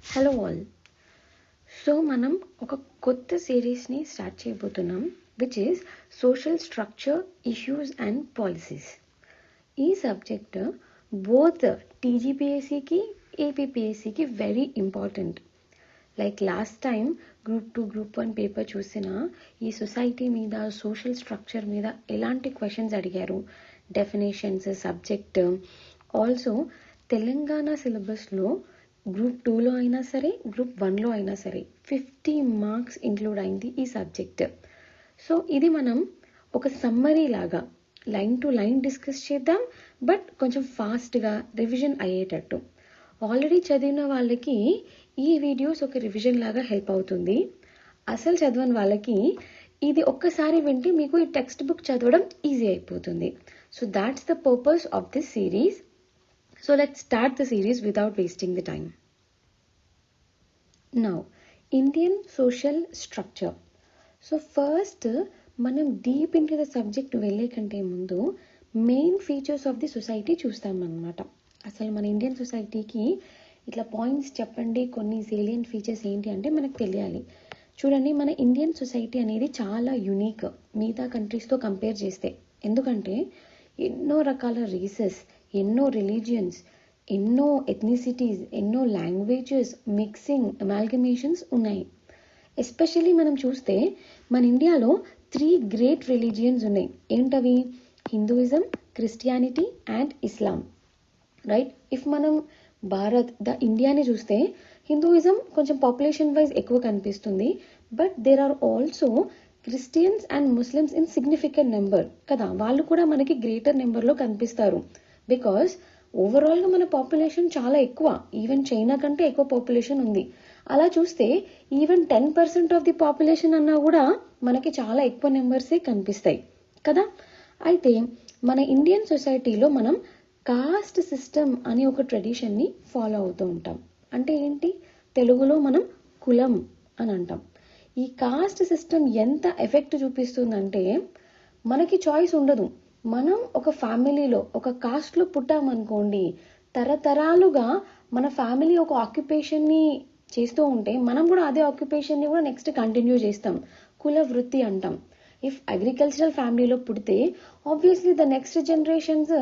Hello all. So మనం ఒక కొత్త సిరీస్ని స్టార్ట్ చేయబోతున్నాం, which is social structure, issues and policies. ఈ సబ్జెక్ట్ బోత్ టీజీపీఎస్సికి ఏపీపీఎస్సికి very important. Like last time group 2 group 1 paper చూసిన ఈ సొసైటీ మీద, సోషల్ స్ట్రక్చర్ మీద ఎలాంటి క్వశ్చన్స్ అడిగారు, డెఫినేషన్స్, సబ్జెక్ట్. ఆల్సో తెలంగాణ సిలబస్లో గ్రూప్ 2లో అయినా సరే, గ్రూప్ 1లో అయినా సరే 50 మార్క్స్ ఇంక్లూడ్ అయింది ఈ సబ్జెక్ట్. సో ఇది మనం ఒక సమ్మరీ లాగా లైన్ టు లైన్ డిస్కస్ చేద్దాం, బట్ కొంచెం ఫాస్ట్గా రివిజన్ అయ్యేటట్టు. ఆల్రెడీ చదివిన వాళ్ళకి ఈ వీడియోస్ ఒక రివిజన్ లాగా హెల్ప్ అవుతుంది. అసలు చదవని వాళ్ళకి ఇది ఒక్కసారి వింటే మీకు ఈ టెక్స్ట్ బుక్ చదవడం ఈజీ అయిపోతుంది. So that's the purpose of this series. So let's start the series without wasting the time. Now Indian social structure. So first మనం deep into the subject వెళ్ళే కంటే ముందు main features of the society చూస్తామన్నమాట. అసలు మన Indian సొసైటీకి ఇట్లా points చెప్పండి, కొన్ని సేలియంట్ ఫీచర్స్ ఏంటి అంటే మనకు తెలియాలి. చూడండి, మన ఇండియన్ సొసైటీ అనేది చాలా యునీక్ మిగతా కంట్రీస్తో కంపేర్ చేస్తే. ఎందుకంటే ఎన్నో రకాల రేసెస్, ఎన్నో రిలీజియన్స్, ఎన్నో ఎథ్నిసిటీస్, ఎన్నో లాంగ్వేజెస్, మిక్సింగ్, అమాల్గమేషన్స్ ఉన్నాయి. ఎస్పెషల్లీ మనం చూస్తే మన ఇండియాలో 3 గ్రేట్ రిలీజియన్స్ ఉన్నాయి. ఏంటవి? Hinduism, Christianity and Islam. Right? If మనం భారత్ ఇండియాని చూస్తే హిందూయిజం కొంచెం పాపులేషన్ వైజ్ ఎక్కువ కనిపిస్తుంది, but there are also Christians and Muslims in significant number కదా. వాళ్ళు కూడా మనకి గ్రేటర్ నెంబర్లో కనిపిస్తారు. బికాస్ ఓవరాల్గా మన పాపులేషన్ చాలా ఎక్కువ, ఈవెన్ చైనా కంటే ఎక్కువ పాపులేషన్ ఉంది. అలా చూస్తే ఈవెన్ 10% ఆఫ్ ది పాపులేషన్ అన్నా కూడా మనకి చాలా ఎక్కువ నెంబర్సే కనిపిస్తాయి కదా. అయితే మన ఇండియన్ సొసైటీలో మనం కాస్ట్ సిస్టమ్ అనే ఒక ట్రెడిషన్ని ఫాలో అవుతూ ఉంటాం. అంటే ఏంటి? తెలుగులో మనం కులం అని అంటాం. ఈ కాస్ట్ సిస్టమ్ ఎంత ఎఫెక్ట్ చూపిస్తుందంటే మనకి చాయిస్ ఉండదు. మనం ఒక ఫ్యామిలీలో ఒక కాస్ట్లో పుట్టామనుకోండి, తరతరాలుగా మన ఫ్యామిలీ ఒక ఆక్యుపేషన్ని చేస్తూ ఉంటే మనం కూడా అదే ఆక్యుపేషన్ని కూడా నెక్స్ట్ కంటిన్యూ చేస్తాం. కుల వృత్తి అంటాం. ఇఫ్ అగ్రికల్చరల్ ఫ్యామిలీలో పుడితే obviously the next generations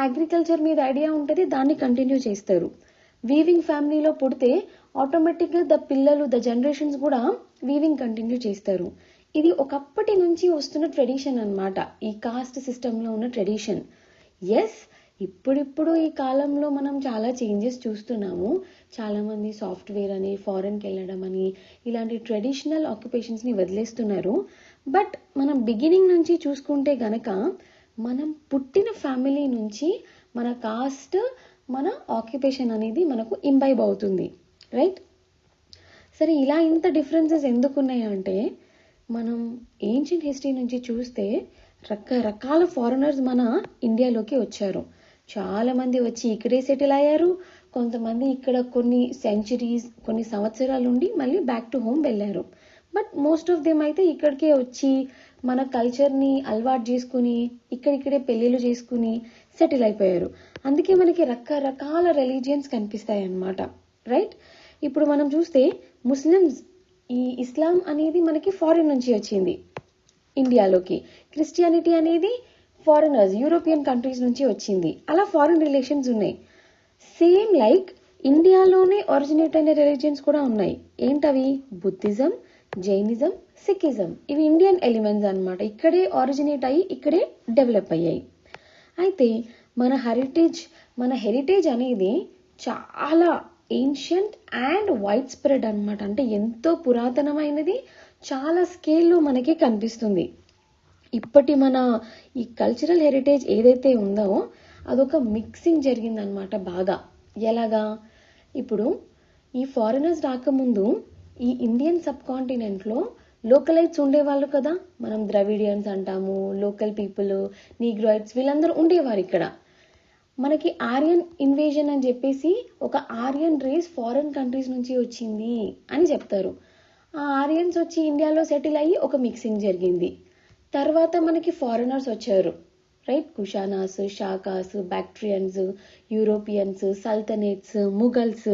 agriculture మీద ఐడియా ఉంటుంది, దాన్ని కంటిన్యూ చేస్తారు. వీవింగ్ ఫ్యామిలీలో పుడితే ఆటోమేటిక్గా ద జనరేషన్స్ కూడా వీవింగ్ కంటిన్యూ చేస్తారు. ఇది ఒకప్పటి నుంచి వస్తున్న ట్రెడిషన్ అన్నమాట, ఈ కాస్ట్ సిస్టంలో ఉన్న ట్రెడిషన్. ఎస్, ఇప్పుడిప్పుడు ఈ కాలంలో మనం చాలా చేంజెస్ చూస్తున్నాము. చాలామంది సాఫ్ట్వేర్ అని, ఫారెన్కి వెళ్ళడం అని, ఇలాంటి ట్రెడిషనల్ ఆక్యుపేషన్స్ని వదిలేస్తున్నారు. బట్ మనం బిగినింగ్ నుంచి చూసుకుంటే గనక మనం పుట్టిన ఫ్యామిలీ నుంచి మన కాస్ట్, మన ఆక్యుపేషన్ అనేది మనకు ఇంబైబ్ అవుతుంది. రైట్? సరే, ఇలా ఇంత డిఫరెన్సెస్ ఎందుకు ఉన్నాయంటే మనం ఏన్షియంట్ హిస్టరీ నుంచి చూస్తే రకరకాల ఫారినర్స్ మన ఇండియాలోకి వచ్చారు. చాలామంది వచ్చి ఇక్కడే సెటిల్ అయ్యారు. కొంతమంది ఇక్కడ కొన్ని సెంచరీస్, కొన్ని సంవత్సరాలు ఉండి మళ్ళీ బ్యాక్ టు హోమ్ వెళ్ళారు. బట్ మోస్ట్ ఆఫ్ దెమ్ అయితే ఇక్కడికే వచ్చి మన కల్చర్ని అలవాటు చేసుకుని ఇక్కడిక్కడే పెళ్ళిళ్ళు చేసుకుని సెటిల్ అయిపోయారు. అందుకే మనకి రకరకాల రిలీజియన్స్ కనిపిస్తాయి అన్నమాట. రైట్? ఇప్పుడు మనం చూస్తే ముస్లిమ్స్, ఈ ఇస్లాం అనేది మనకి ఫారిన్ నుంచి వచ్చింది ఇండియాలోకి. క్రిస్టియానిటీ అనేది ఫారినర్స్, యూరోపియన్ కంట్రీస్ నుంచి వచ్చింది. అలా ఫారిన్ రిలేషన్స్ ఉన్నాయి. సేమ్ లైక్ ఇండియాలోనే ఒరిజినేట్ అయిన రిలీజియన్స్ కూడా ఉన్నాయి. ఏంటవి? Buddhism, Jainism, Sikhism. ఇవి ఇండియన్ ఎలిమెంట్స్ అన్నమాట. ఇక్కడే ఆరిజినేట్ అయ్యి ఇక్కడే డెవలప్ అయ్యాయి. అయితే మన హెరిటేజ్ అనేది చాలా ఏన్షియంట్ అండ్ వైడ్ స్ప్రెడ్ అన్నమాట. అంటే ఎంతో పురాతనమైనది, చాలా స్కేల్లో మనకి కనిపిస్తుంది. ఇప్పటి మన ఈ కల్చరల్ హెరిటేజ్ ఏదైతే ఉందో అదొక మిక్సింగ్ జరిగిందనమాట బాగా. ఎలాగా? ఇప్పుడు ఈ ఫారినర్స్ రాకముందు ఈ ఇండియన్ సబ్ కాంటినెంట్లో లోకలైట్స్ ఉండేవాళ్ళు కదా. మనం ద్రవిడియన్స్ అంటాము, లోకల్ పీపుల్, నీగ్రాయిడ్స్, వీళ్ళందరూ ఉండేవారు ఇక్కడ. మనకి ఆర్యన్ ఇన్వేజన్ అని చెప్పేసి ఒక ఆర్యన్ రేస్ ఫారెన్ కంట్రీస్ నుంచి వచ్చింది అని చెప్తారు. ఆ ఆర్యన్స్ వచ్చి ఇండియాలో సెటిల్ అయ్యి ఒక మిక్సింగ్ జరిగింది. తర్వాత మనకి ఫారినర్స్ వచ్చారు. రైట్? కుషానాస్, షాకాస్, బ్యాక్ట్రియన్స్, యూరోపియన్స్, సల్తనేట్స్, ముఘల్స్,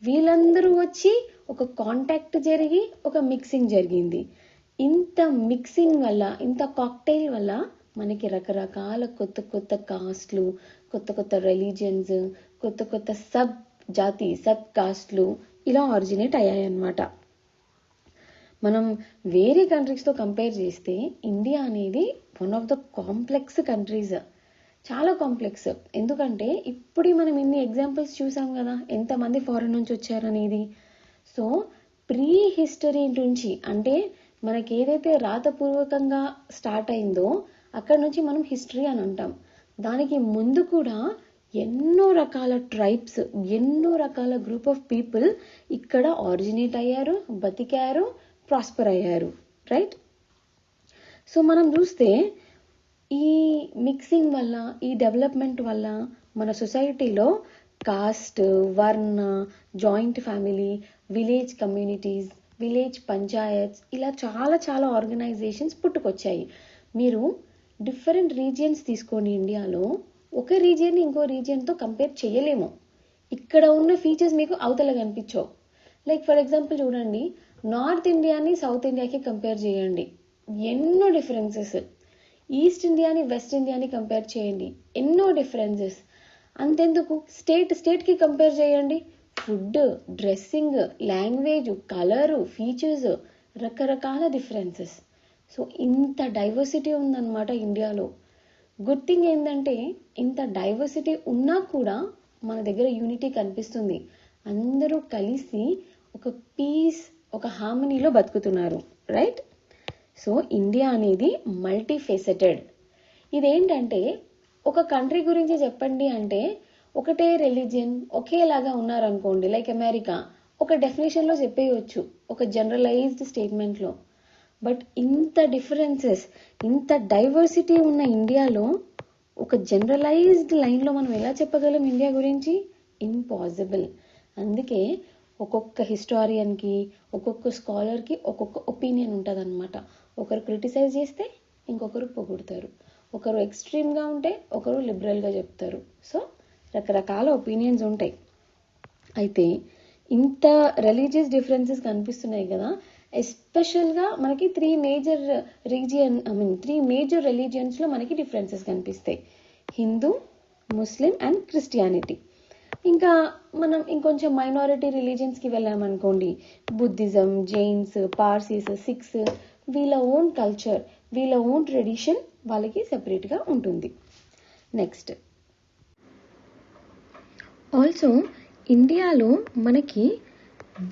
వీళ్ళందరూ వచ్చి ఒక కాంటాక్ట్ జరిగి ఒక మిక్సింగ్ జరిగింది. ఇంత మిక్సింగ్ వల్ల, ఇంత కాక్టైల్ వల్ల మనకి రకరకాల కొత్త కొత్త కాస్ట్లు, కొత్త కొత్త రిలీజియన్స్, కొత్త కొత్త సబ్ కాస్ట్లు ఇలా ఆరిజినేట్ అయ్యాయన్నమాట. మనం వేరే కంట్రీస్తో కంపేర్ చేస్తే ఇండియా అనేది one of the complex countries, చాలా కాంప్లెక్స్. ఎందుకంటే ఇప్పుడు మనం ఇన్ని ఎగ్జాంపుల్స్ చూసాం కదా, ఎంతమంది ఫారెన్ నుంచి వచ్చారనేది. సో ప్రీ హిస్టరీ నుంచి, అంటే మనకి ఏదైతే రాతపూర్వకంగా స్టార్ట్ అయిందో అక్కడ నుంచి మనం హిస్టరీ అని అంటాం. దానికి ముందు కూడా ఎన్నో రకాల ట్రైబ్స్, ఎన్నో రకాల గ్రూప్ ఆఫ్ పీపుల్ ఇక్కడ ఆరిజినేట్ అయ్యారు, బతికారు, ప్రాస్పర్ అయ్యారు, రైట్? సో మనం చూస్తే ఈ మిక్సింగ్ వల్ల, ఈ డెవలప్మెంట్ వల్ల మన సొసైటీలో కాస్ట్, వర్ణ, joint family, village communities, village panchayats ఇలా చాలా చాలా ఆర్గనైజేషన్స్ పుట్టుకొచ్చాయి. మీరు డిఫరెంట్ రీజియన్స్ తీసుకోండి ఇండియాలో, ఒక రీజియన్ని ఇంకో రీజియన్తో కంపేర్ చేయలేము. ఇక్కడ ఉన్న ఫీచర్స్ మీకు అవతల కనిపించవు. లైక్ ఫర్ ఎగ్జాంపుల్ చూడండి, నార్త్ ఇండియాని సౌత్ ఇండియాకి కంపేర్ చేయండి, ఎన్నో డిఫరెన్సెస్. ఈస్ట్ ఇండియాని వెస్ట్ ఇండియాని కంపేర్ చేయండి, ఎన్నో డిఫరెన్సెస్. అంతెందుకు స్టేట్కి కంపేర్ చేయండి, food, dressing, language, colour, features, రకరకాల డిఫరెన్సెస్. సో ఇంత డైవర్సిటీ ఉందన్నమాట ఇండియాలో. గుడ్ థింగ్ ఏంటంటే ఇంత డైవర్సిటీ ఉన్నా కూడా మన దగ్గర యూనిటీ కనిపిస్తుంది. అందరూ కలిసి ఒక పీస్, ఒక హార్మనీలో బతుకుతున్నారు, రైట్? సో ఇండియా అనేది మల్టీ ఫేసెటెడ్. ఇదేంటంటే ఒక కంట్రీ గురించి చెప్పండి అంటే ఒకటే రిలీజియన్ ఒకేలాగా ఉన్నారనుకోండి, లైక్ అమెరికా, ఒక డెఫినేషన్లో చెప్పేయచ్చు, ఒక జనరలైజ్డ్ స్టేట్మెంట్లో. బట్ ఇంత డిఫరెన్సెస్, ఇంత డైవర్సిటీ ఉన్న ఇండియాలో ఒక జనరలైజ్డ్ లైన్లో మనం ఎలా చెప్పగలం ఇండియా గురించి? ఇంపాసిబుల్. అందుకే ఒక్కొక్క హిస్టారియన్కి, ఒక్కొక్క స్కాలర్కి ఒక్కొక్క ఒపీనియన్ ఉంటుంది అనమాట. ఒకరు క్రిటిసైజ్ చేస్తే ఇంకొకరు పొగుడతారు, ఒకరు ఎక్స్ట్రీమ్గా ఉంటే ఒకరు లిబరల్గా చెప్తారు. సో రకరకాల ఒపీనియన్స్ ఉంటాయి. అయితే ఇంత రిలీజియస్ డిఫరెన్సెస్ కనిపిస్తున్నాయి కదా, ఎస్పెషల్గా మనకి త్రీ మేజర్ రిలీజియన్స్లో మనకి డిఫరెన్సెస్ కనిపిస్తాయి: హిందూ, ముస్లిం అండ్ క్రిస్టియానిటీ. ఇంకా మనం ఇంకొంచెం మైనారిటీ రిలీజియన్స్కి వెళ్ళామనుకోండి, బుద్ధిజం, జైన్స్, పార్సీస్, సిఖ్స్, వీళ్ళ ఓన్ కల్చర్, వీళ్ళ ఓన్ ట్రెడిషన్ వాళ్ళకి సెపరేట్గా ఉంటుంది. నెక్స్ట్, ఆల్సో ఇండియాలో మనకి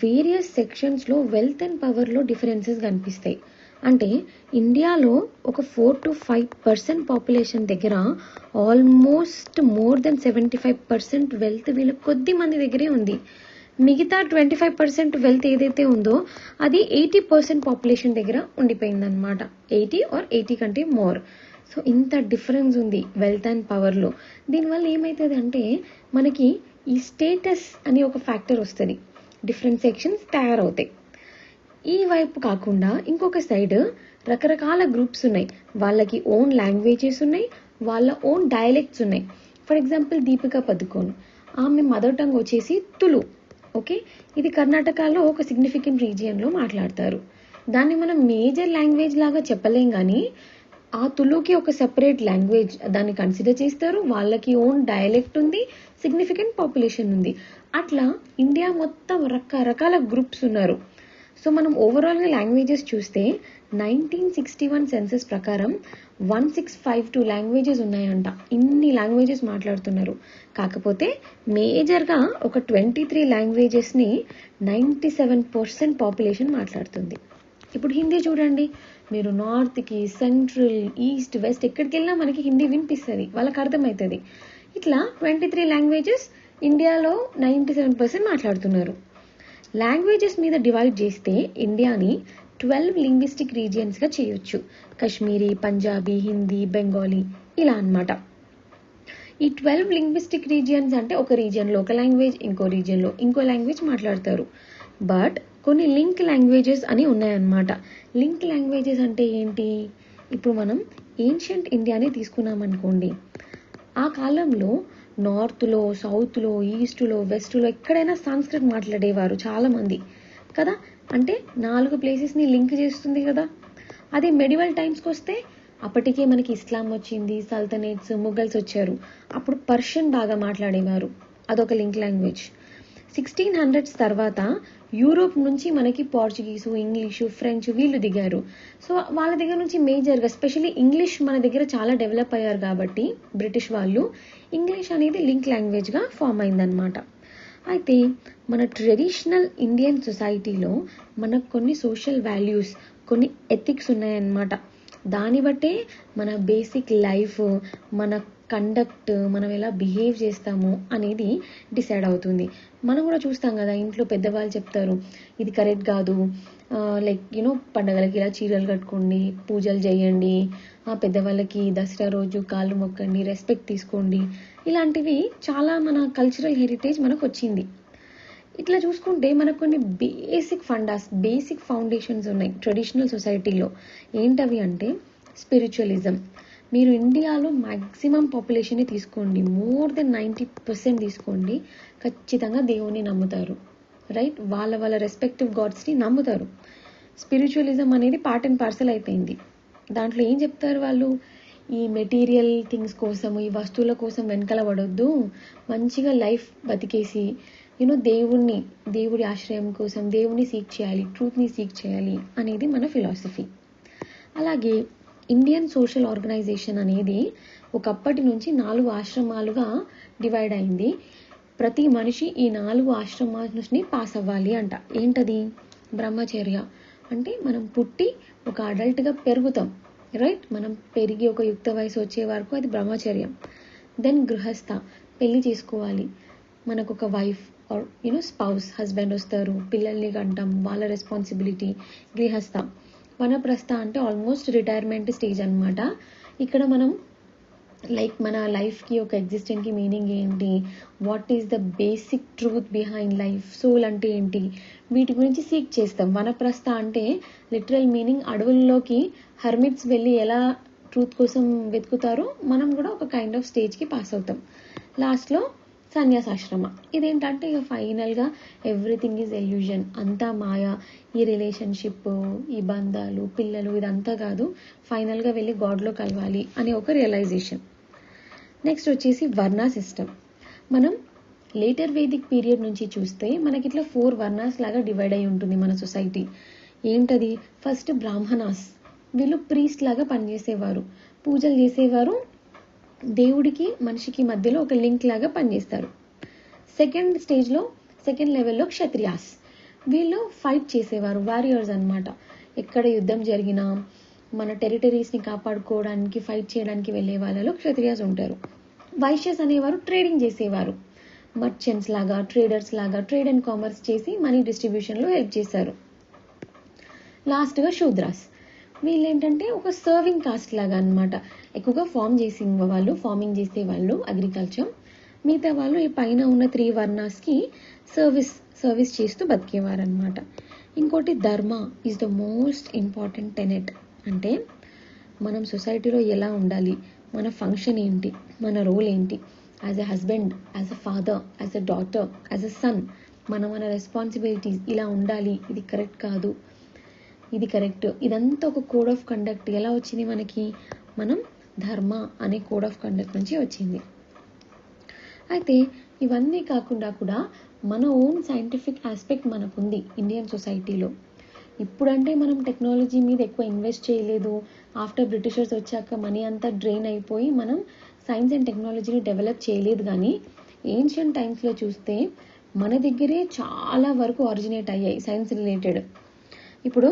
వేరియస్ సెక్షన్స్లో వెల్త్ అండ్ పవర్లో డిఫరెన్సెస్ కనిపిస్తాయి. అంటే ఇండియాలో ఒక 4 to 5% పాపులేషన్ దగ్గర ఆల్మోస్ట్ మోర్ దెన్ 75% వెల్త్ వీళ్ళ కొద్ది మంది దగ్గరే ఉంది. మిగతా 25% వెల్త్ ఏదైతే ఉందో అది 80% పాపులేషన్ దగ్గర ఉండిపోయిందనమాట. 80 కంటే మోర్. సో ఇంత డిఫరెన్స్ ఉంది వెల్త్ అండ్ పవర్లో. దీనివల్ల ఏమవుతుంది అంటే మనకి ఈ స్టేటస్ అని ఒక ఫ్యాక్టర్ వస్తుంది, డిఫరెంట్ సెక్షన్స్ తయారవుతాయి. ఈ వైపు కాకుండా ఇంకొక సైడ్ రకరకాల గ్రూప్స్ ఉన్నాయి, వాళ్ళకి ఓన్ లాంగ్వేజెస్ ఉన్నాయి, వాళ్ళ ఓన్ డైలెక్ట్స్ ఉన్నాయి. ఫర్ ఎగ్జాంపుల్ దీపికా పదుకోన్, ఆమె మదర్ టంగ్ వచ్చేసి తులు. ఓకే, ఇది కర్ణాటకలో ఒక సిగ్నిఫికెంట్ రీజియన్లో మాట్లాడతారు. దాన్ని మనం మేజర్ లాంగ్వేజ్ లాగా చెప్పలేం, కానీ ఆ తులుకి ఒక సెపరేట్ లాంగ్వేజ్ దాన్ని కన్సిడర్ చేస్తారు, వాళ్ళకి ఓన్ డైలెక్ట్ ఉంది, సిగ్నిఫికెంట్ పాపులేషన్ ఉంది. అట్లా ఇండియా మొత్తం రకరకాల గ్రూప్స్ ఉన్నారు. సో మనం ఓవరాల్గా లాంగ్వేజెస్ చూస్తే 1961 సెన్సస్ ప్రకారం 1652 లాంగ్వేజెస్ ఉన్నాయంట. ఇన్ని లాంగ్వేజెస్ మాట్లాడుతున్నారు. కాకపోతే మేజర్గా ఒక 23 లాంగ్వేజెస్ని 97% పాపులేషన్ మాట్లాడుతుంది. ఇప్పుడు హిందీ చూడండి, మీరు నార్త్కి, సెంట్రల్, ఈస్ట్, వెస్ట్ ఎక్కడికి వెళ్ళినా మనకి హిందీ వినిపిస్తుంది, వాళ్ళకి అర్థమవుతుంది. ఇట్లా 23 లాంగ్వేజెస్ ఇండియాలో 97% మాట్లాడుతున్నారు. లాంగ్వేజెస్ మీద డివైడ్ చేస్తే ఇండియాని 12 లింగ్విస్టిక్ రీజియన్స్గా చేయొచ్చు. కాశ్మీరీ, పంజాబీ, హిందీ, బెంగాలీ ఇలా అన్నమాట. ఈ 12 లింగ్విస్టిక్ రీజియన్స్ అంటే ఒక రీజియన్లో ఒక లాంగ్వేజ్, ఇంకో రీజియన్లో ఇంకో లాంగ్వేజ్ మాట్లాడతారు. బట్ కొన్ని లింక్ లాంగ్వేజెస్ అని ఉన్నాయన్నమాట. లింక్ లాంగ్వేజెస్ అంటే ఏంటి? ఇప్పుడు మనం ఏన్షియంట్ ఇండియాని తీసుకున్నామనుకోండి, ఆ కాలంలో నార్త్లో, సౌత్లో, ఈస్ట్లో, వెస్ట్లో ఎక్కడైనా సంస్కృత్ మాట్లాడేవారు చాలామంది కదా. అంటే 4 ప్లేసెస్ని లింక్ చేస్తుంది కదా. అది మెడివల్ టైమ్స్కి వస్తే అప్పటికే మనకి ఇస్లాం వచ్చింది, సల్తనేట్స్, ముఘల్స్ వచ్చారు. అప్పుడు పర్షియన్ బాగా మాట్లాడేవారు, అదొక లింక్ లాంగ్వేజ్. 1600s తర్వాత యూరోప్ నుంచి మనకి పోర్చుగీసు, ఇంగ్లీషు, ఫ్రెంచ్ వీళ్ళు దిగారు. సో వాళ్ళ దగ్గర నుంచి మేజర్గా ఎస్పెషల్లీ ఇంగ్లీష్ మన దగ్గర చాలా డెవలప్ అయ్యారు కాబట్టి బ్రిటిష్ వాళ్ళు ఇంగ్లీష్ అనేది లింక్ లాంగ్వేజ్గా ఫామ్ అయిందనమాట. అయితే మన ట్రెడిషనల్ ఇండియన్ సొసైటీలో మనకు కొన్ని సోషల్ వాల్యూస్, కొన్ని ఎథిక్స్ ఉన్నాయన్నమాట. దాన్ని బట్టే మన బేసిక్ లైఫ్, మన కండక్ట్, మనం ఎలా బిహేవ్ చేస్తాము అనేది డిసైడ్ అవుతుంది. మనం కూడా చూస్తాం కదా, ఇంట్లో పెద్దవాళ్ళు చెప్తారు ఇది కరెక్ట్ కాదు, లైక్ పండగలకి ఇలా చీరలు కట్టుకోండి, పూజలు చేయండి, పెద్దవాళ్ళకి దసరా రోజు కాళ్ళు మొక్కండి, రెస్పెక్ట్ తీసుకోండి. ఇలాంటివి చాలా మన కల్చరల్ హెరిటేజ్ మనకు వచ్చింది. ఇట్లా చూసుకుంటే మనకు కొన్ని బేసిక్ ఫౌండేషన్స్ ఉన్నాయి ట్రెడిషనల్ సొసైటీలో. ఏంటవి అంటే స్పిరిచువలిజం. మీరు ఇండియాలో మ్యాక్సిమం పాపులేషన్ని తీసుకోండి, మోర్ దెన్ 90% తీసుకోండి, ఖచ్చితంగా దేవుణ్ణి నమ్ముతారు, రైట్. వాళ్ళ రెస్పెక్టివ్ గాడ్స్ని నమ్ముతారు. స్పిరిచువలిజం అనేది పార్ట్ అండ్ పార్సల్ అయిపోయింది. దాంట్లో ఏం చెప్తారు వాళ్ళు, ఈ మెటీరియల్ థింగ్స్ కోసం, ఈ వస్తువుల కోసం వెనకాల పడొద్దు, మంచిగా లైఫ్ బతికేసి దేవుడి ఆశ్రయం కోసం దేవుని సీక్ చేయాలి, ట్రూత్ని సీక్ చేయాలి అనేది మన ఫిలాసఫీ. అలాగే ఇండియన్ సోషల్ ఆర్గనైజేషన్ అనేది ఒకప్పటి నుంచి 4 ఆశ్రమాలుగా డివైడ్ అయింది. ప్రతి మనిషి ఈ 4 ఆశ్రమాలని పాస్ అవ్వాలి అంట. ఏంటది? బ్రహ్మచర్య అంటే మనం పుట్టి ఒక అడల్ట్గా పెరుగుతాం, రైట్. మనం పెరిగి ఒక యుక్త వయసు వచ్చే వరకు అది బ్రహ్మచర్యం. దెన్ గృహస్థ, పెళ్లి చేసుకోవాలి, మనకు ఒక వైఫ్ ఆర్ స్పౌస్, హస్బెండ్ వస్తారు, పిల్లల్ని కంటాం, వాళ్ళ రెస్పాన్సిబిలిటీ. గృహస్థ. వనప్రస్థ అంటే ఆల్మోస్ట్ రిటైర్మెంట్ స్టేజ్ అనమాట. ఇక్కడ మనం లైక్ మన లైఫ్కి, ఒక ఎగ్జిస్టెంట్కి మీనింగ్ ఏంటి, what is the basic truth behind life, soul అంటే ఏంటి, వీటి గురించి సీక్ చేస్తాం. వనప్రస్థ అంటే లిటరల్ మీనింగ్ అడవుల్లోకి హర్మిట్స్ వెళ్ళి ఎలా ట్రూత్ కోసం వెతుకుతారో మనం కూడా ఒక కైండ్ ఆఫ్ స్టేజ్కి పాస్ అవుతాం. లాస్ట్లో సన్యాసాశ్రమ. ఇదేంటంటే ఇక ఫైనల్గా ఎవ్రీథింగ్ ఈజ్ ఎల్యూజన్, అంతా మాయా, ఈ రిలేషన్షిప్, ఈ బంధాలు, పిల్లలు, ఇదంతా కాదు, ఫైనల్గా వెళ్ళి గాడ్లో కలవాలి అనే ఒక రియలైజేషన్. నెక్స్ట్ వచ్చేసి వర్ణ సిస్టమ్. మనం లేటర్ వేదిక్ పీరియడ్ నుంచి చూస్తే మనకి ఇట్లా 4 వర్ణాస్ లాగా డివైడ్ అయి ఉంటుంది మన సొసైటీ. ఏంటది? ఫస్ట్ బ్రాహ్మణాస్, వీళ్ళు ప్రీస్ట్ లాగా పనిచేసేవారు, పూజలు చేసేవారు, దేవుడికి మనిషికి మధ్యలో ఒక లింక్ లాగా పనిచేస్తారు. సెకండ్ లెవెల్లో క్షత్రియాస్, వీళ్ళు ఫైట్ చేసేవారు, వారియర్స్ అన్నమాట. ఎక్కడ యుద్ధం జరిగినా మన టెరిటరీస్ని కాపాడుకోవడానికి ఫైట్ చేయడానికి వెళ్ళే వాళ్ళలో క్షత్రియాస్ ఉంటారు. వైశ్యస్ అనేవారు ట్రేడింగ్ చేసేవారు, మర్చెంట్స్ లాగా, ట్రేడర్స్ లాగా ట్రేడ్ అండ్ కామర్స్ చేసి మనీ డిస్ట్రిబ్యూషన్లో హెల్ప్ చేశారు. లాస్ట్గా శూద్రాస్, వీళ్ళు ఏంటంటే ఒక సర్వింగ్ కాస్ట్ లాగా అనమాట. ఎక్కువగా ఫార్మింగ్ చేసేవాళ్ళు అగ్రికల్చర్. మిగతా వాళ్ళు ఈ పైన ఉన్న 3 వర్ణాస్కి సర్వీస్ చేస్తూ బతికేవారు అనమాట. ఇంకోటి ధర్మ is the most important Tenet. అంటే మనం సొసైటీలో ఎలా ఉండాలి, మన ఫంక్షన్ ఏంటి, మన రోల్ ఏంటి, as a husband, as a father, as a daughter, as a son, మన రెస్పాన్సిబిలిటీస్ ఇలా ఉండాలి, ఇది కరెక్ట్ కాదు, ఇది కరెక్ట్, ఇదంతా ఒక కోడ్ ఆఫ్ కండక్ట్. ఎలా వచ్చింది మనకి? మనం ధర్మ అనే కోడ్ ఆఫ్ కండక్ట్ నుంచి వచ్చింది. అయితే ఇవన్నీ కాకుండా కూడా మన ఓన్ సైంటిఫిక్ ఆస్పెక్ట్ మనకుంది ఇండియన్ సొసైటీలో. ఇప్పుడంటే మనం టెక్నాలజీ మీద ఎక్కువ ఇన్వెస్ట్ చేయలేదు, ఆఫ్టర్ బ్రిటిషర్స్ వచ్చాక మనీ అంతా డ్రైన్ అయిపోయి మనం సైన్స్ అండ్ టెక్నాలజీని డెవలప్ చేయలేదు. కానీ ఏన్షియంట్ టైమ్స్లో చూస్తే మన దగ్గరే చాలా వరకు ఆరిజినేట్ అయ్యాయి సైన్స్ రిలేటెడ్. ఇప్పుడు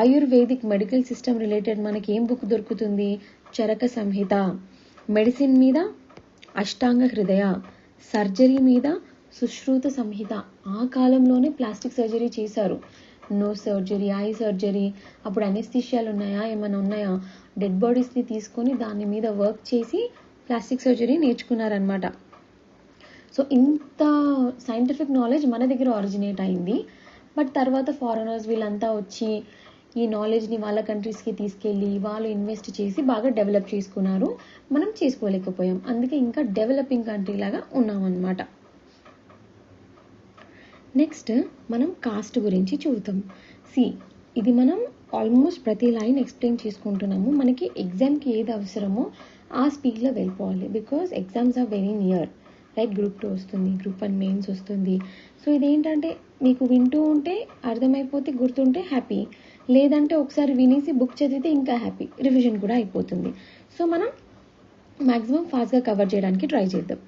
ఆయుర్వేదిక్ మెడికల్ సిస్టమ్ రిలేటెడ్ మనకి ఏం బుక్ దొరుకుతుంది? చరక సంహిత. మెడిసిన్ మీద అష్టాంగ హృదయ, సర్జరీ మీద సుశ్రుత సంహిత. ఆ కాలంలోనే ప్లాస్టిక్ సర్జరీ చేశారు, నోస్ సర్జరీ, ఐ సర్జరీ. అప్పుడు అనెస్థీషియాలు ఉన్నాయా, ఏమైనా ఉన్నాయా? డెడ్ బాడీస్ని తీసుకొని దాని మీద వర్క్ చేసి ప్లాస్టిక్ సర్జరీ నేర్చుకున్నారనమాట. సో ఇంత సైంటిఫిక్ నాలెడ్జ్ మన దగ్గర ఆరిజినేట్ అయింది. బట్ తర్వాత ఫారెనర్స్ వీళ్ళంతా వచ్చి ఈ నాలెడ్జ్ని వాళ్ళ కంట్రీస్కి తీసుకెళ్ళి వాళ్ళు ఇన్వెస్ట్ చేసి బాగా డెవలప్ చేసుకున్నారు. మనం చేసుకోలేకపోయాం, అందుకే ఇంకా డెవలపింగ్ కంట్రీ లాగా ఉన్నాం అన్నమాట. నెక్స్ట్ మనం కాస్ట్ గురించి చూద్దాం. ఇది మనం ఆల్మోస్ట్ ప్రతి లైన్ ఎక్స్ప్లెయిన్ చేసుకుంటున్నాము. మనకి ఎగ్జామ్కి ఏది అవసరమో ఆ స్పీడ్లో వెళ్ళిపోవాలి, because exams are very near. Right, group 2 వస్తుంది, గ్రూప్ 1 మెయిన్స్ వస్తుంది. సో ఇదేంటంటే మీకు వింటూ ఉంటే అర్థమైపోతే గుర్తుంటే హ్యాపీ, లేదంటే ఒకసారి వినేసి బుక్ చదివితే ఇంకా హ్యాపీ, రివిజన్ కూడా అయిపోతుంది. సో మనం మ్యాక్సిమం ఫాస్ట్గా కవర్ చేయడానికి ట్రై చేద్దాం.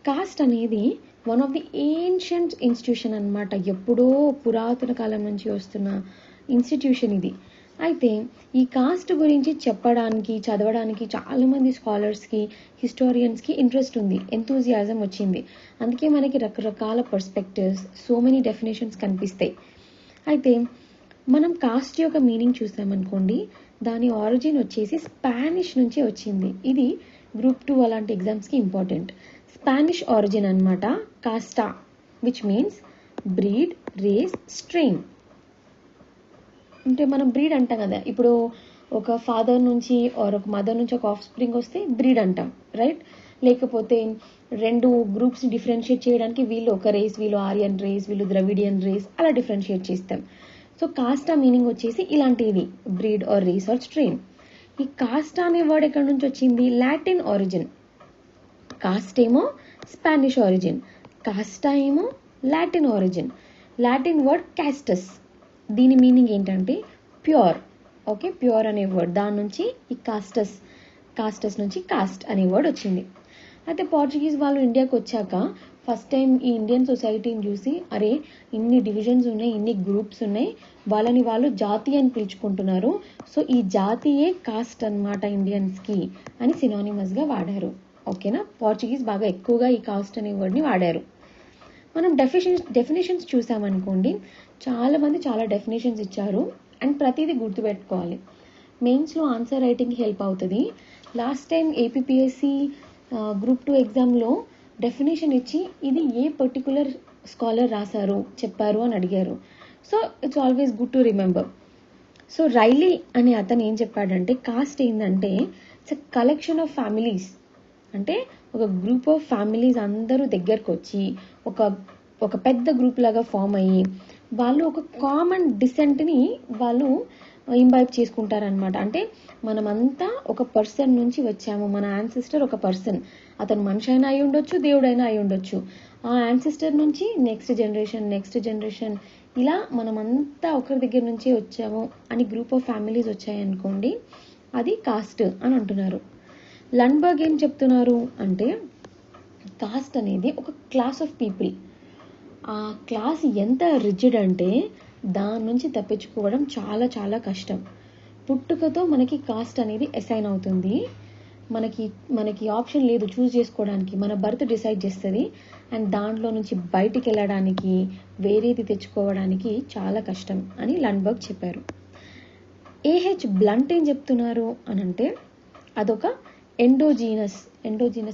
కాస్ట్ అనేది one of the ancient institution అన్నమాట. ఎప్పుడో పురాతన కాలం నుంచి వస్తున్న ఇన్స్టిట్యూషన్ ఇది. అయితే ఈ కాస్ట్ గురించి చెప్పడానికి చదవడానికి చాలామంది స్కాలర్స్కి, హిస్టోరియన్స్కి ఇంట్రెస్ట్ ఉంది, ఎంతూజియాజం వచ్చింది. అందుకే మనకి రకరకాల పర్స్పెక్టివ్స్, సో మెనీ డెఫినేషన్స్ కనిపిస్తాయి. అయితే మనం కాస్ట్ యొక్క మీనింగ్ చూసామనుకోండి, దాని ఆరిజిన్ వచ్చేసి స్పానిష్ నుంచి వచ్చింది. ఇది గ్రూప్ 2 అలాంటి ఎగ్జామ్స్కి ఇంపార్టెంట్. స్పానిష్ ఆరిజిన్ అన్నమాట casta, which means breed, race, strain. అంటే మనం బ్రీడ్ అంటాం కదా, ఇప్పుడు ఒక ఫాదర్ నుంచి ఆర్ ఒక మదర్ నుంచి ఒక ఆఫ్ స్ప్రింగ్ వస్తే బ్రీడ్ అంటాం, రైట్? లేకపోతే రెండు గ్రూప్స్ని డిఫరెన్షియేట్ చేయడానికి వీళ్ళు ఒక రేస్, వీళ్ళు ఆరియన్ రేస్, వీళ్ళు ద్రవిడియన్ రేస్, అలా డిఫరెన్షియేట్ చేస్తాం. సో కాస్టా మీనింగ్ వచ్చేసి ఇలాంటిది, breed or race or strain. ఈ కాస్టా అనే వర్డ్ ఎక్కడి నుంచి వచ్చింది? Latin origin. కాస్ట్ ఏమో స్పానిష్ ఆరిజిన్, కాస్టా ఏమో లాటిన్ ఆరిజిన్. లాటిన్ వర్డ్ క్యాస్టస్, దీని మీనింగ్ ఏంటంటే ప్యూర్. ఓకే, ప్యూర్ అనే వర్డ్, దాని నుంచి ఈ కాస్టస్ నుంచి కాస్ట్ అనే వర్డ్ వచ్చింది. అయితే పోర్చుగీస్ వాళ్ళు ఇండియాకి వచ్చాక ఫస్ట్ టైం ఈ ఇండియన్ సొసైటీని చూసి, అరే ఇన్ని డివిజన్స్ ఉన్నాయి, ఇన్ని గ్రూప్స్ ఉన్నాయి, వాళ్ళని వాళ్ళు జాతి అని పిలుచుకుంటున్నారు, సో ఈ జాతియే కాస్ట్ అన్నమాట ఇండియన్స్కి అని సినానిమస్గా వాడారు. ఓకేనా, పోర్చుగీస్ బాగా ఎక్కువగా ఈ కాస్ట్ అనే వర్డ్ని వాడారు. మనం డెఫినేషన్స్ చూసామనుకోండి, చాలామంది చాలా డెఫినేషన్స్ ఇచ్చారు, అండ్ ప్రతిదీ గుర్తుపెట్టుకోవాలి. మెయిన్స్లో ఆన్సర్ రైటింగ్కి హెల్ప్ అవుతుంది. లాస్ట్ టైం ఏపీపీఎస్సి గ్రూప్ 2 ఎగ్జామ్లో డెఫినేషన్ ఇచ్చి ఇది ఏ పర్టికులర్ స్కాలర్ రాశారు చెప్పారు అని అడిగారు. So it's always good to remember. So Riley అనే అతను ఏం చెప్పాడంటే, కాస్ట్ ఏంటంటే it's a collection of families. అంటే ఒక గ్రూప్ ఆఫ్ ఫ్యామిలీస్ అందరూ దగ్గరకు వచ్చి ఒక పెద్ద గ్రూప్ లాగా ఫామ్ అయ్యి వాళ్ళు ఒక కామన్ డిసెంట్ని వాళ్ళు ఇంబైబ్ చేసుకుంటారనమాట. అంటే మనమంతా ఒక పర్సన్ నుంచి వచ్చాము, మన యాన్సిస్టర్ ఒక పర్సన్, అతను మనిషి అయినా అయి ఉండొచ్చు, దేవుడైనా అయి ఉండొచ్చు. ఆ యాన్సిస్టర్ నుంచి నెక్స్ట్ జనరేషన్ ఇలా మనమంతా ఒకరి దగ్గర నుంచే వచ్చాము అని గ్రూప్ ఆఫ్ ఫ్యామిలీస్ వచ్చాయనుకోండి, అది కాస్ట్ అని అంటున్నారు. లండ్బర్గ్ ఏం చెప్తున్నారు అంటే, కాస్ట్ అనేది ఒక క్లాస్ ఆఫ్ పీపుల్. ఆ క్లాస్ ఎంత రిజిడ్ అంటే దాని నుంచి తప్పించుకోవడం చాలా చాలా కష్టం. పుట్టుకతో మనకి కాస్ట్ అనేది అసైన్ అవుతుంది, మనకి ఆప్షన్ లేదు చూస్ చేసుకోవడానికి, మన బర్త్ డిసైడ్ చేస్తుంది. అండ్ దాంట్లో నుంచి బయటికి వెళ్ళడానికి, వేరేది తెచ్చుకోవడానికి చాలా కష్టం అని లండ్బర్గ్ చెప్పారు. ఏహెచ్ బ్లంట్ ఏం చెప్తున్నారు అనంటే, అదొక ఎండోజీనస్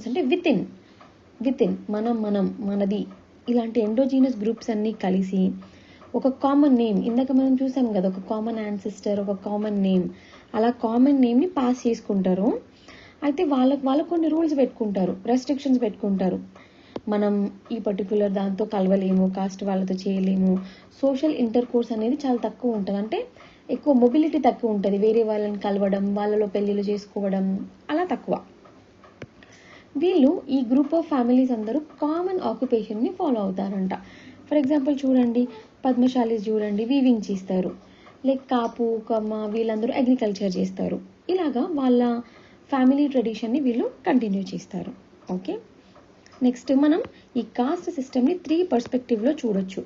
అంటే వితిన్ మనది, ఇలాంటి ఎండోజీనస్ గ్రూప్స్ అన్నీ కలిసి ఒక కామన్ నేమ్, ఇందాక మనం చూసాం కదా, ఒక కామన్ యాన్సిస్టర్, ఒక కామన్ నేమ్, అలా కామన్ నేమ్ని పాస్ చేసుకుంటారు. అయితే వాళ్ళకు కొన్ని రూల్స్ పెట్టుకుంటారు, రెస్ట్రిక్షన్స్ పెట్టుకుంటారు. మనం ఈ పర్టికులర్ దాంతో కలవలేము, కాస్ట్ వాళ్ళతో చేయలేము, సోషల్ ఇంటర్ కోర్స్ అనేది చాలా తక్కువ ఉంటుంది, అంటే ఎక్కువ మొబిలిటీ తక్కువ ఉంటుంది, వేరే వాళ్ళని కలవడం, వాళ్ళలో పెళ్ళిళ్ళు చేసుకోవడం అలా తక్కువ. వీళ్ళు ఈ గ్రూప్ ఆఫ్ ఫ్యామిలీస్ అందరూ కామన్ ఆక్యుపేషన్ని ఫాలో అవుతారంట. ఫర్ ఎగ్జాంపుల్ చూడండి, పద్మశాలీస్ చూడండి, వీవింగ్ చేస్తారు, లైక్ కాపు, కమ్మ, వీళ్ళందరూ అగ్రికల్చర్ చేస్తారు. ఇలాగా వాళ్ళ ఫ్యామిలీ ట్రెడిషన్ని వీళ్ళు కంటిన్యూ చేస్తారు. ఓకే, నెక్స్ట్ మనం ఈ కాస్ట్ సిస్టమ్ని 3 పర్స్పెక్టివ్లో చూడొచ్చు: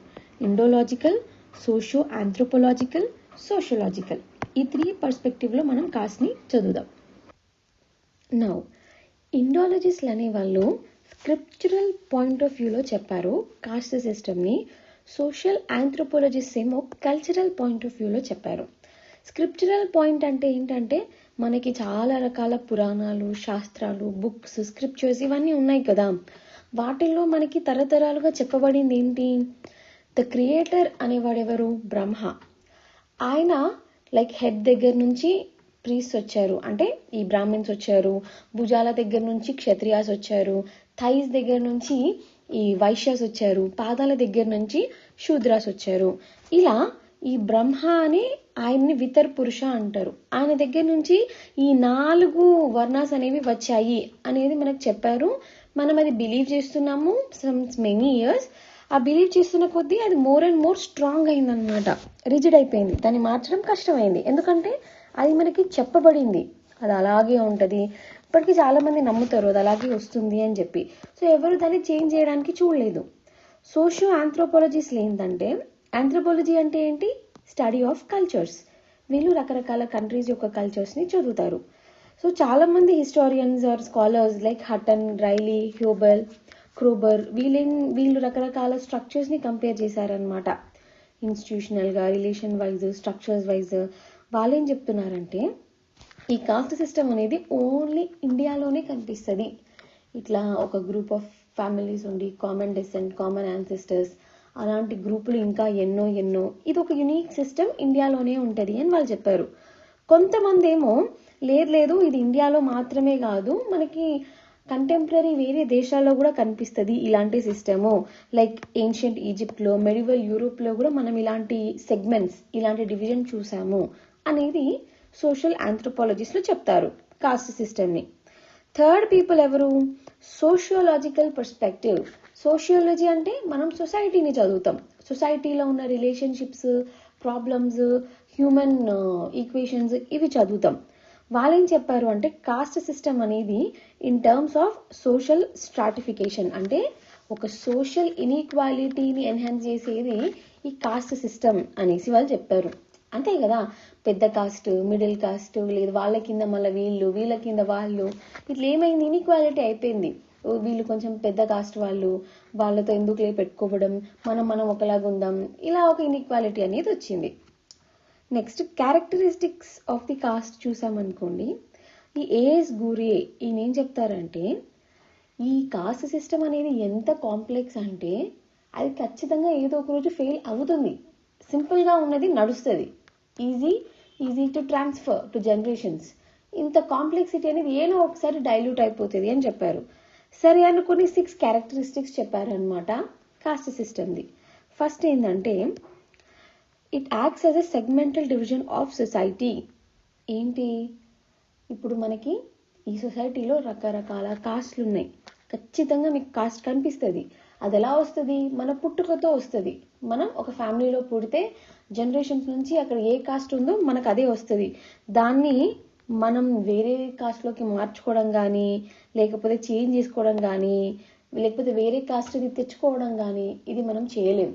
ఇండోలాజికల్, సోషో ఆంథ్రోపోలాజికల్, సోషలాజికల్. ఈ 3 పర్స్పెక్టివ్లో మనం కాస్ట్ని చదువుదాం. నౌ ఇండాలజిస్ట్లు అనే వాళ్ళు స్క్రిప్చురల్ పాయింట్ ఆఫ్ వ్యూలో చెప్పారు కాస్ట్ సిస్టమ్ని, సోషల్ ఆంథ్రోపోలజిస్ట్ ఏమో కల్చరల్ పాయింట్ ఆఫ్ వ్యూలో చెప్పారు. స్క్రిప్చురల్ పాయింట్ అంటే ఏంటంటే, మనకి చాలా రకాల పురాణాలు, శాస్త్రాలు, బుక్స్, స్క్రిప్చర్స్ ఇవన్నీ ఉన్నాయి కదా, వాటిల్లో మనకి తరతరాలుగా చెప్పబడింది ఏంటి? ద క్రియేటర్ అనేవాడెవరు? బ్రహ్మ. ఆయన లైక్ హెడ్ దగ్గర నుంచి ప్రీస్ట్ వచ్చారు, అంటే ఈ బ్రాహ్మిన్స్ వచ్చారు. భుజాల దగ్గర నుంచి క్షత్రియాస్ వచ్చారు. థైస్ దగ్గర నుంచి ఈ వైశ్యాస్ వచ్చారు. పాదాల దగ్గర నుంచి శూద్రాస్ వచ్చారు. ఇలా ఈ బ్రహ్మ అని ఆయన్ని వితర్ పురుష అంటారు. ఆయన దగ్గర నుంచి ఈ 4 వర్ణాస్ అనేవి వచ్చాయి అనేది మనకు చెప్పారు. మనం అది బిలీవ్ చేస్తున్నాము మెనీ ఇయర్స్. ఆ బిలీవ్ చేస్తున్న కొద్దీ అది మోర్ అండ్ మోర్ స్ట్రాంగ్ అయిందనమాట. రిజిడ్ అయిపోయింది, దాన్ని మార్చడం కష్టమైంది. ఎందుకంటే అది మనకి చెప్పబడింది, అది అలాగే ఉంటుంది. ఇప్పటికీ చాలా మంది నమ్ముతారు అది అలాగే వస్తుంది అని చెప్పి. సో ఎవరు దాన్ని చేంజ్ చేయడానికి చూడలేదు. సోషియో ఆంథ్రోపాలజిస్ట్లు ఏంటంటే, ఆంథ్రోపాలజీ అంటే ఏంటి? Study of cultures. వీళ్ళు రకరకాల కంట్రీస్ యొక్క కల్చర్స్ని చదువుతారు. సో చాలా మంది historians or scholars like Hutton, Riley, Hubel, Kroeber వీళ్ళు రకరకాల స్ట్రక్చర్స్ని కంపేర్ చేశారనమాట. ఇన్స్టిట్యూషనల్గా, రిలేషన్ వైజ్, స్ట్రక్చర్స్ వైజ్. వాళ్ళేం చెప్తున్నారంటే ఈ కాస్ట్ సిస్టమ్ అనేది ఓన్లీ ఇండియాలోనే కనిపిస్తుంది. ఇట్లా ఒక గ్రూప్ ఆఫ్ ఫ్యామిలీస్ ఉండి కామన్ డెసెంట్, కామన్ యాన్సిస్టర్స్, అలాంటి గ్రూపులు ఇంకా ఎన్నో ఎన్నో, ఇది ఒక యునిక్ సిస్టమ్, ఇండియాలోనే ఉంటుంది అని వాళ్ళు చెప్పారు. కొంతమంది ఏమో లేదు ఇది ఇండియాలో మాత్రమే కాదు, మనకి కంటెంపరీ వేరే దేశాల్లో కూడా కనిపిస్తుంది ఇలాంటి సిస్టము. లైక్ ఏన్షియంట్ ఈజిప్ట్లో, మెడివల్ యూరోప్లో కూడా మనం ఇలాంటి సెగ్మెంట్స్, ఇలాంటి డివిజన్ చూసాము అనేది సోషల్ ఆంథ్రోపాలజిస్టులు చెప్తారు కాస్ట్ సిస్టమ్ని. థర్డ్ పీపుల్ ఎవరు? సోషియోలాజికల్ పర్స్పెక్టివ్. సోషియాలజీ అంటే మనం సొసైటీని చదువుతాం. సొసైటీలో ఉన్న రిలేషన్షిప్స్, ప్రాబ్లమ్స్, హ్యూమన్ ఈక్వేషన్స్ ఇవి చదువుతాం. వాళ్ళేం చెప్పారు అంటే కాస్ట్ సిస్టమ్ అనేది in terms of social stratification, అంటే ఒక సోషల్ ఇన్ఈక్వాలిటీని ఎన్హాన్స్ చేసేది ఈ కాస్ట్ సిస్టమ్ అనేసి వాళ్ళు చెప్పారు. అంతే కదా, పెద్ద కాస్ట్, మిడిల్ కాస్ట్, లేదు వాళ్ళ కింద మళ్ళీ వీళ్ళు, వీళ్ళ కింద వాళ్ళు, ఇట్లా ఏమైంది? ఇన్ఈక్వాలిటీ అయిపోయింది. వీళ్ళు కొంచెం పెద్ద కాస్ట్ వాళ్ళు, వాళ్ళతో ఎందుకులే పెట్టుకోవడం, మనం ఒకలాగా ఉందాం, ఇలా ఒక ఇన్ఈక్వాలిటీ అనేది వచ్చింది. Next characteristics of the cost చూసామనుకోండి. ఈ ఏఎస్ గూరియే ఈయన ఏం చెప్తారంటే ఈ కాస్ట్ సిస్టమ్ అనేది ఎంత కాంప్లెక్స్ అంటే అది ఖచ్చితంగా ఏదో ఒక రోజు ఫెయిల్ అవుతుంది. సింపుల్గా ఉన్నది నడుస్తుంది, easy to transfer to generations. ఇంత కాంప్లెక్సిటీ అనేది ఏదో ఒకసారి డైల్యూట్ అయిపోతుంది అని చెప్పారు. సరే అనుకుని 6 క్యారెక్టరిస్టిక్స్ చెప్పారనమాట కాస్ట్ సిస్టమ్ది. ఫస్ట్ ఏంటంటే it acts as a segmental division of society. ఏంటి? ఇప్పుడు మనకి ఈ సొసైటీలో రకరకాల కాస్ట్లు ఉన్నాయి. ఖచ్చితంగా మీకు కాస్ట్ కనిపిస్తుంది. అది ఎలా వస్తుంది? మన పుట్టుకతో వస్తుంది. మనం ఒక ఫ్యామిలీలో పుడితే జనరేషన్స్ నుంచి అక్కడ ఏ కాస్ట్ ఉందో మనకు అదే వస్తుంది. దాన్ని మనం వేరే కాస్ట్లోకి మార్చుకోవడం కానీ, లేకపోతే చేంజ్ చేసుకోవడం కానీ, లేకపోతే వేరే కాస్ట్ని తెచ్చుకోవడం కానీ ఇది మనం చేయలేం.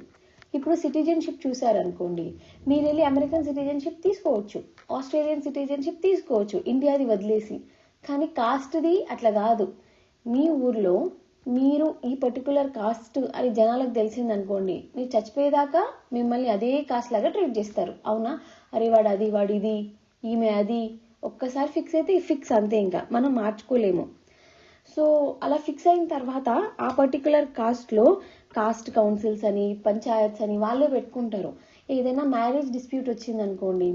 ఇప్పుడు సిటిజన్షిప్ చూసారనుకోండి, మీరు వెళ్ళి అమెరికన్ సిటిజన్షిప్ తీసుకోవచ్చు, ఆస్ట్రేలియన్ సిటిజన్షిప్ తీసుకోవచ్చు ఇండియాది వదిలేసి. కానీ కాస్ట్ది అట్లా కాదు. మీ ఊర్లో మీరు ఈ పర్టికులర్ కాస్ట్ అని జనాలకు తెలిసిందనుకోండి, మీరు చచ్చిపోయేదాకా మిమ్మల్ని అదే కాస్ట్ లాగా ట్రీట్ చేస్తారు. అవునా? అరే వాడు అది, వాడు ఇది, ఈమె అది. ఒక్కసారి ఫిక్స్ అయితే ఫిక్స్, అంతే, ఇంకా మనం మార్చుకోలేము. సో అలా ఫిక్స్ అయిన తర్వాత ఆ పర్టికులర్ కాస్ట్లో కాస్ట్ కౌన్సిల్స్ అని, పంచాయత్స్ అని వాళ్ళే పెట్టుకుంటారు. ఏదైనా మ్యారేజ్ డిస్ప్యూట్ వచ్చిందనుకోండి,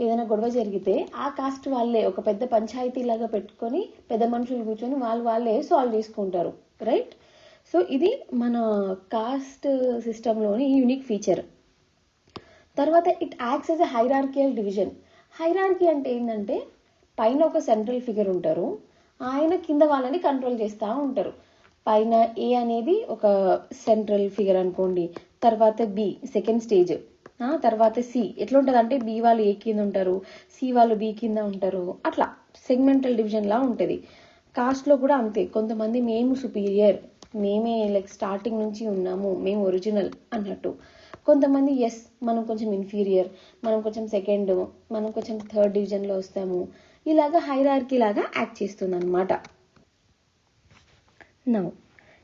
ఏదైనా గొడవ జరిగితే ఆ కాస్ట్ వాళ్ళే ఒక పెద్ద పంచాయతీ లాగా పెట్టుకొని పెద్ద మనుషులు కూర్చొని వాళ్ళే సాల్వ్ చేసుకుంటారు. రైట్? సో ఇది మన కాస్ట్ సిస్టంలోని యూనిక్ ఫీచర్. తర్వాత it acts as a hierarchical division. Hierarchy అంటే ఏంటంటే పైన ఒక సెంట్రల్ ఫిగర్ ఉంటారు, ఆయన కింద వాళ్ళని కంట్రోల్ చేస్తూ ఉంటారు. పైన ఏ అనేది ఒక సెంట్రల్ ఫిగర్ అనుకోండి, తర్వాత బి సెకండ్ స్టేజ్, తర్వాత సి. ఎట్లా ఉంటుంది అంటే బి వాళ్ళు ఏ కింద ఉంటారు, సి వాళ్ళు బి కింద ఉంటారు. అట్లా సెగ్మెంటల్ డివిజన్ లా ఉంటుంది. కాస్ట్లో కూడా అంతే. కొంతమంది మేము సుపీరియర్, మేమే లైక్ స్టార్టింగ్ నుంచి ఉన్నాము, మేము ఒరిజినల్ అన్నట్టు. కొంతమంది ఎస్ మనం కొంచెం ఇన్ఫీరియర్, మనం కొంచెం సెకండ్, మనం కొంచెం థర్డ్ డివిజన్లో వస్తాము. ఇలాగా హైరార్కీ లాగా యాక్ట్ చేస్తుంది అనమాట. నౌ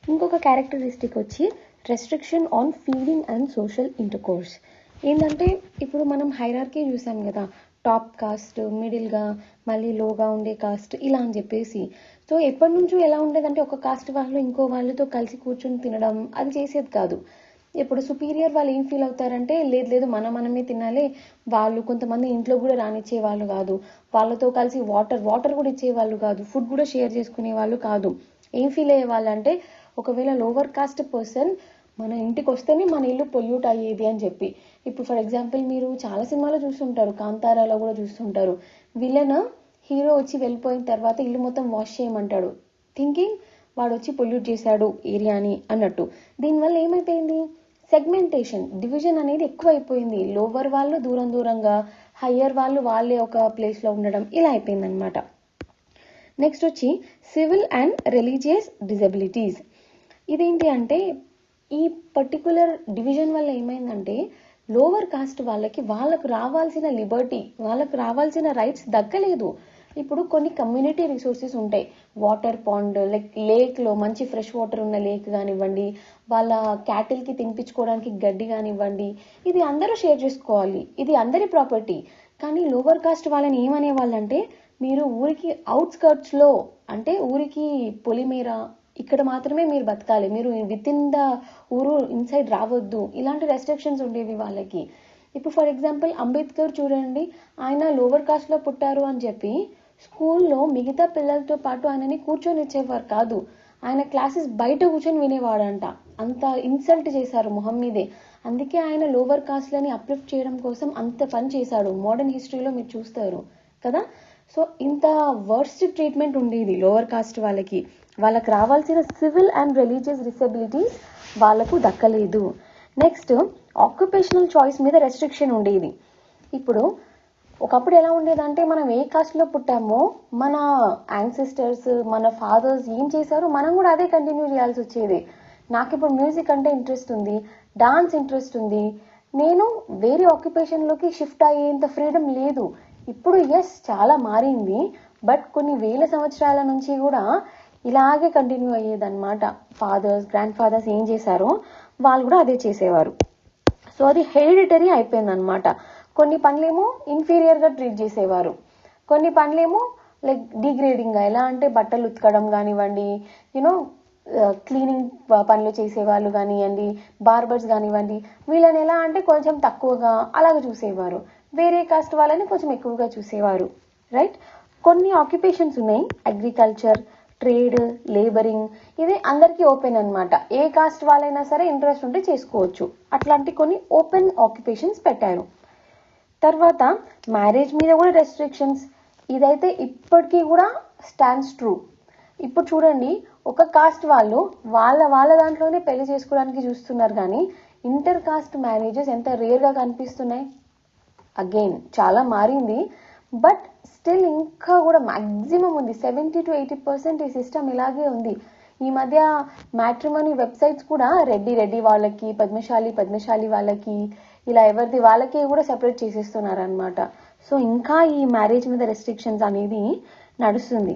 ఇంకొక క్యారెక్టరిస్టిక్ వచ్చి restriction on feeding and social intercourse. ఏంటంటే ఇప్పుడు మనం హైరార్కీ చూసాం కదా, టాప్ కాస్ట్, మిడిల్గా, మళ్ళీ లోగా ఉండే కాస్ట్, ఇలా అని చెప్పేసి. సో ఎప్పటి నుంచో ఎలా ఉండేదంటే ఒక కాస్ట్ వాళ్ళు ఇంకో వాళ్ళతో కలిసి కూర్చొని తినడం అది చేసేది కాదు. ఇప్పుడు సుపీరియర్ వాళ్ళు ఏం ఫీల్ అవుతారంటే, లేదు లేదు మనమే తినాలి, వాళ్ళు కొంతమంది ఇంట్లో కూడా రానిచ్చే వాళ్ళు కాదు, వాళ్ళతో కలిసి వాటర్ కూడా ఇచ్చేవాళ్ళు కాదు, ఫుడ్ కూడా షేర్ చేసుకునే వాళ్ళు కాదు. ఏం ఫీల్ అయ్యే వాళ్ళంటే, ఒకవేళ లోవర్ కాస్ట్ పర్సన్ మన ఇంటికి వస్తేనే మన ఇల్లు పొల్యూట్ అయ్యేది అని చెప్పి. ఇప్పుడు ఫర్ ఎగ్జాంపుల్ మీరు చాలా సినిమాలో చూస్తుంటారు, కాంతారాలో కూడా చూస్తుంటారు, విలన్ హీరో వచ్చి వెళ్ళిపోయిన తర్వాత ఇల్లు మొత్తం వాష్ చేయమంటాడు, థింకింగ్ వాడు వచ్చి పొల్యూట్ చేశాడు ఏరియాని అన్నట్టు. దీనివల్ల ఏమైపోయింది, సెగ్మెంటేషన్, డివిజన్ అనేది ఎక్కువ అయిపోయింది. లోవర్ వాళ్ళు దూరం దూరంగా, హయ్యర్ వాళ్ళు వాళ్ళే ఒక ప్లేస్లో ఉండడం, ఇలా అయిపోయింది అనమాట. నెక్స్ట్ వచ్చి సివిల్ అండ్ రిలీజియస్ డిజబిలిటీస్. ఇదేంటి అంటే, ఈ పర్టికులర్ డివిజన్ వల్ల ఏమైందంటే, లోవర్ కాస్ట్ వాళ్ళకు రావాల్సిన లిబర్టీ, వాళ్ళకు రావాల్సిన రైట్స్ దక్కలేదు. ఇప్పుడు కొన్ని కమ్యూనిటీ రిసోర్సెస్ ఉంటాయి, వాటర్ పాండ్, లేక్లో మంచి ఫ్రెష్ వాటర్ ఉన్న లేక్ కానివ్వండి, వాళ్ళ క్యాటిల్కి తినిపించుకోవడానికి గడ్డి కానివ్వండి, ఇది అందరూ షేర్ చేసుకోవాలి, ఇది అందరి ప్రాపర్టీ. కానీ లోవర్ కాస్ట్ వాళ్ళని ఏమనే వాళ్ళంటే, మీరు ఊరికి అవుట్స్కర్ట్స్లో, అంటే ఊరికి పొలిమేర ఇక్కడ మాత్రమే మీరు బతకాలి, మీరు విత్ ఇన్ ద ఊరు ఇన్సైడ్ రావద్దు, ఇలాంటి రెస్ట్రిక్షన్స్ ఉండేవి వాళ్ళకి. ఇప్పుడు ఫర్ ఎగ్జాంపుల్ అంబేద్కర్ చూడండి, ఆయన లోవర్ కాస్ట్లో పుట్టారు అని చెప్పి స్కూల్లో మిగతా పిల్లలతో పాటు ఆయనని కూర్చొని ఇచ్చేవారు కాదు, ఆయన క్లాసెస్ బయట కూర్చొని వినేవాడంట. అంత ఇన్సల్ట్ చేశారు మొహం మీదే. అందుకే ఆయన లోవర్ కాస్ట్లని అప్లిఫ్ట్ చేయడం కోసం అంత పని చేశాడు. మోడర్న్ హిస్టరీలో మీరు చూస్తారు కదా. సో ఇంత వర్స్ట్ ట్రీట్మెంట్ ఉండేది లోవర్ కాస్ట్ వాళ్ళకి, వాళ్ళకి రావాల్సిన సివిల్ అండ్ రిలీజియస్ డిసెబిలిటీస్ వాళ్ళకు దక్కలేదు. నెక్స్ట్ ఆక్యుపేషనల్ చాయిస్ మీద రెస్ట్రిక్షన్ ఉండేది. ఇప్పుడు ఒకప్పుడు ఎలా ఉండేదంటే, మనం ఏ కాస్ట్లో పుట్టామో మన యాన్సిస్టర్స్, మన ఫాదర్స్ ఏం చేశారో మనం కూడా అదే కంటిన్యూ చేయాల్సి వచ్చేది. నాకు ఇప్పుడు మ్యూజిక్ అంటే ఇంట్రెస్ట్ ఉంది, డాన్స్ ఇంట్రెస్ట్ ఉంది, నేను వేరే ఆక్యుపేషన్లోకి షిఫ్ట్ అయ్యేంత ఫ్రీడమ్ లేదు. ఇప్పుడు ఎస్ చాలా మారింది, బట్ కొన్ని వేల సంవత్సరాల నుంచి కూడా ఇలాగే కంటిన్యూ అయ్యేదన్నమాట. ఫాదర్స్, గ్రాండ్ ఫాదర్స్ ఏం చేశారో వాళ్ళు కూడా అదే చేసేవారు. సో అది హెరిడిటరీ అయిపోయిందనమాట. కొన్ని పనులేమో ఇన్ఫీరియర్గా ట్రీట్ చేసేవారు, కొన్ని పనులేమో లైక్ డిగ్రేడింగ్గా, ఎలా అంటే బట్టలు ఉతకడం కానివ్వండి, యూనో క్లీనింగ్ పనులు చేసేవాళ్ళు కానివ్వండి, బార్బర్స్ కానివ్వండి, వీళ్ళని ఎలా అంటే కొంచెం తక్కువగా అలాగ చూసేవారు, వేరే కాస్ట్ వాళ్ళని కొంచెం ఎక్కువగా చూసేవారు, రైట్. కొన్ని ఆక్యుపేషన్స్ ఉన్నాయి, అగ్రికల్చర్, ట్రేడ్, లేబరింగ్, ఇది అందరికీ ఓపెన్ అనమాట. ఏ కాస్ట్ వాళ్ళైనా సరే ఇంట్రెస్ట్ ఉంటే చేసుకోవచ్చు. అట్లాంటి కొన్ని ఓపెన్ ఆక్యుపేషన్స్ పెట్టారు. తర్వాత మ్యారేజ్ మీద కూడా రెస్ట్రిక్షన్స్, ఇదైతే ఇప్పటికీ కూడా స్టాండ్స్ ట్రూ. ఇప్పుడు చూడండి, ఒక కాస్ట్ వాళ్ళు వాళ్ళ దాంట్లోనే పెళ్లి చేసుకోవడానికి చూస్తున్నారు, కానీ ఇంటర్ కాస్ట్ మ్యారేజెస్ ఎంత రేర్గా కనిపిస్తున్నాయి. అగైన్ చాలా మారింది, బట్ స్టిల్ ఇంకా కూడా మ్యాక్సిమం ఉంది, 70 to 80% ఈ సిస్టమ్ ఇలాగే ఉంది. ఈ మధ్య మ్యాట్రిమోనీ వెబ్సైట్స్ కూడా రెడ్డి వాళ్ళకి, పద్మశాలి వాళ్ళకి, ఇలా ఎవరిది వాళ్ళకి కూడా సెపరేట్ చేసేస్తున్నారు అనమాట. సో ఇంకా ఈ మ్యారేజ్ మీద రెస్ట్రిక్షన్స్ అనేది నడుస్తుంది.